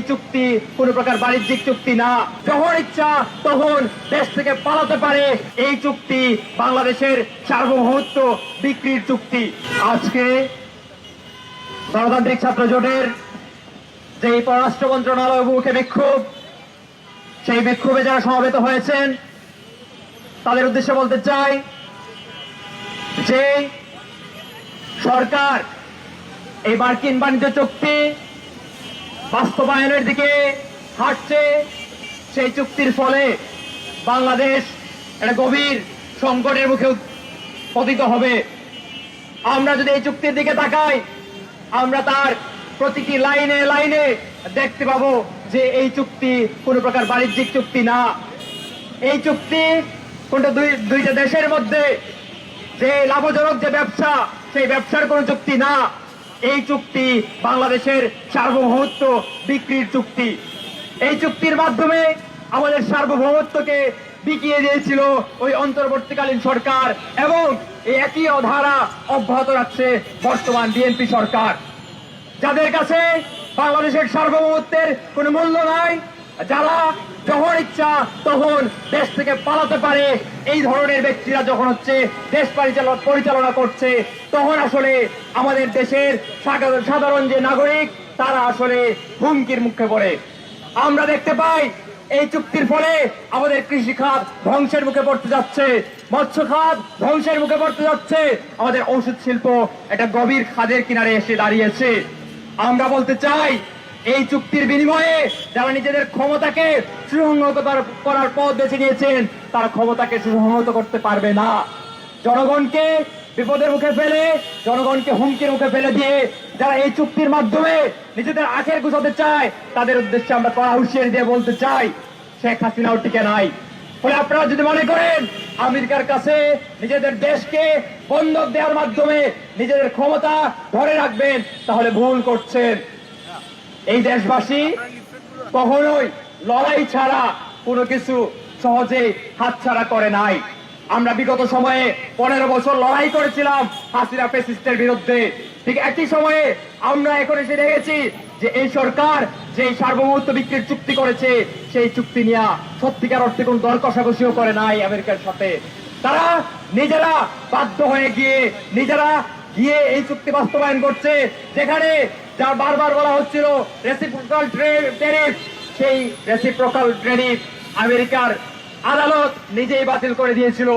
এই চুক্তি কোন প্রকার বাণিজ্যিক চুক্তি না। যখন ইচ্ছা তখন দেশ থেকে পালাতে পারে। এই চুক্তি বাংলাদেশের সার্বভৌমত্ব বিক্রির চুক্তি। আজকে গণতান্ত্রিক ছাত্র জোটের যে পররাষ্ট্র মন্ত্রণালয় অভিমুখে বিক্ষোভ, সেই বিক্ষোভে যারা সমবেত হয়েছেন তাদের উদ্দেশ্যে বলতে চাই যে সরকার এই মার্কিন বাণিজ্য চুক্তি বাস্তবায়নের দিকে হাঁটছে। সেই চুক্তির ফলে বাংলাদেশ একটা গভীর সংকটের মুখে পতিত হবে। আমরা যদি এই চুক্তির দিকে তাকাই, আমরা তার প্রতিটি লাইনে লাইনে দেখতে পাবো যে এই চুক্তি কোন প্রকার বাণিজ্যিক চুক্তি না। এই চুক্তি কোনটা দুইটা দেশের মধ্যে যে লাভজনক যে ব্যবসা, সেই ব্যবসার কোন চুক্তি না। এই চুক্তি বাংলাদেশের সার্বভৌমত্ব বিক্রির চুক্তি। এই চুক্তির মাধ্যমে আমাদের সার্বভৌমত্বকে বিকিয়ে দিয়েছিল ওই অন্তর্বর্তীকালীন সরকার, এবং এই একই ধারা অব্যাহত রাখছে বর্তমান বিএনপি সরকার, যাদের কাছে বাংলাদেশের সার্বভৌমত্বের কোন মূল্য নাই, যারা যখন ইচ্ছা তখন দেশ থেকে পালাতে পারে। এই ধরনের ব্যক্তিরা যখন দেশ পরিচালনা করছে, তখন আসলে আমাদের দেশের সাধারণ যে নাগরিক তারা আসলে হুমকির মুখে পড়ে। আমরা দেখতে পাই এই চুক্তির ফলে আমাদের কৃষি খাত ধ্বংসের মুখে পড়তে যাচ্ছে, মৎস্য খাত ধ্বংসের মুখে পড়তে যাচ্ছে, আমাদের ঔষধ শিল্প একটা গভীর খাদের কিনারে এসে দাঁড়িয়েছে। আমরা বলতে চাই এই চুক্তির বিনিময়ে যারা নিজেদের ক্ষমতাকে সুসংহত করার পথ বেছে নিয়েছেন, তারা ক্ষমতাকে সুসংহত করতে পারবে না। জনগণকে বিপদের মুখে ফেলে, জনগণকে হুমকির মুখে ফেলে দিয়ে যারা এই চুক্তির মাধ্যমে নিজেদের আখের গুছাতে চায়, তাদের উদ্দেশ্যে আমরা কড়া হুঁশিয়ারি দিয়ে বলতে চাই, শেখ হাসিনাও টিকে নাই। ফলে আপনারা যদি মনে করেন আমেরিকার কাছে নিজেদের দেশকে বন্ধক দেওয়ার মাধ্যমে নিজেদের ক্ষমতা ধরে রাখবেন, তাহলে ভুল করছেন। এই দেশবাসী কখনোই লড়াই ছাড়া কোনো কিছু সহজে হাতছাড়া করে নাই। আমরা বিগত সময়ে 15 বছর লড়াই করেছিলাম হাসিনা ফ্যাসিস্টের বিরুদ্ধে। ঠিক একই সময়ে আমরা এখন এসে দেখেছি যে এই সরকার যে সার্বভৌমত্ব বিক্রির চুক্তি করেছে, সেই চুক্তি নিয়ে সত্যিকার অর্থে কোন দর কষাকষিও করে নাই আমেরিকার সাথে। তারা নিজেরা বাধ্য হয়ে নিজেরা গিয়ে এই চুক্তি বাস্তবায়ন করছে, যেখানে যা বারবার বলা হচ্ছিল রেসিপ্রোকাল ট্যারিফ, সেই রেসিপ্রোকাল ট্যারিফ আমেরিকার আদালত নিজেই বাতিল করে দিয়েছিল।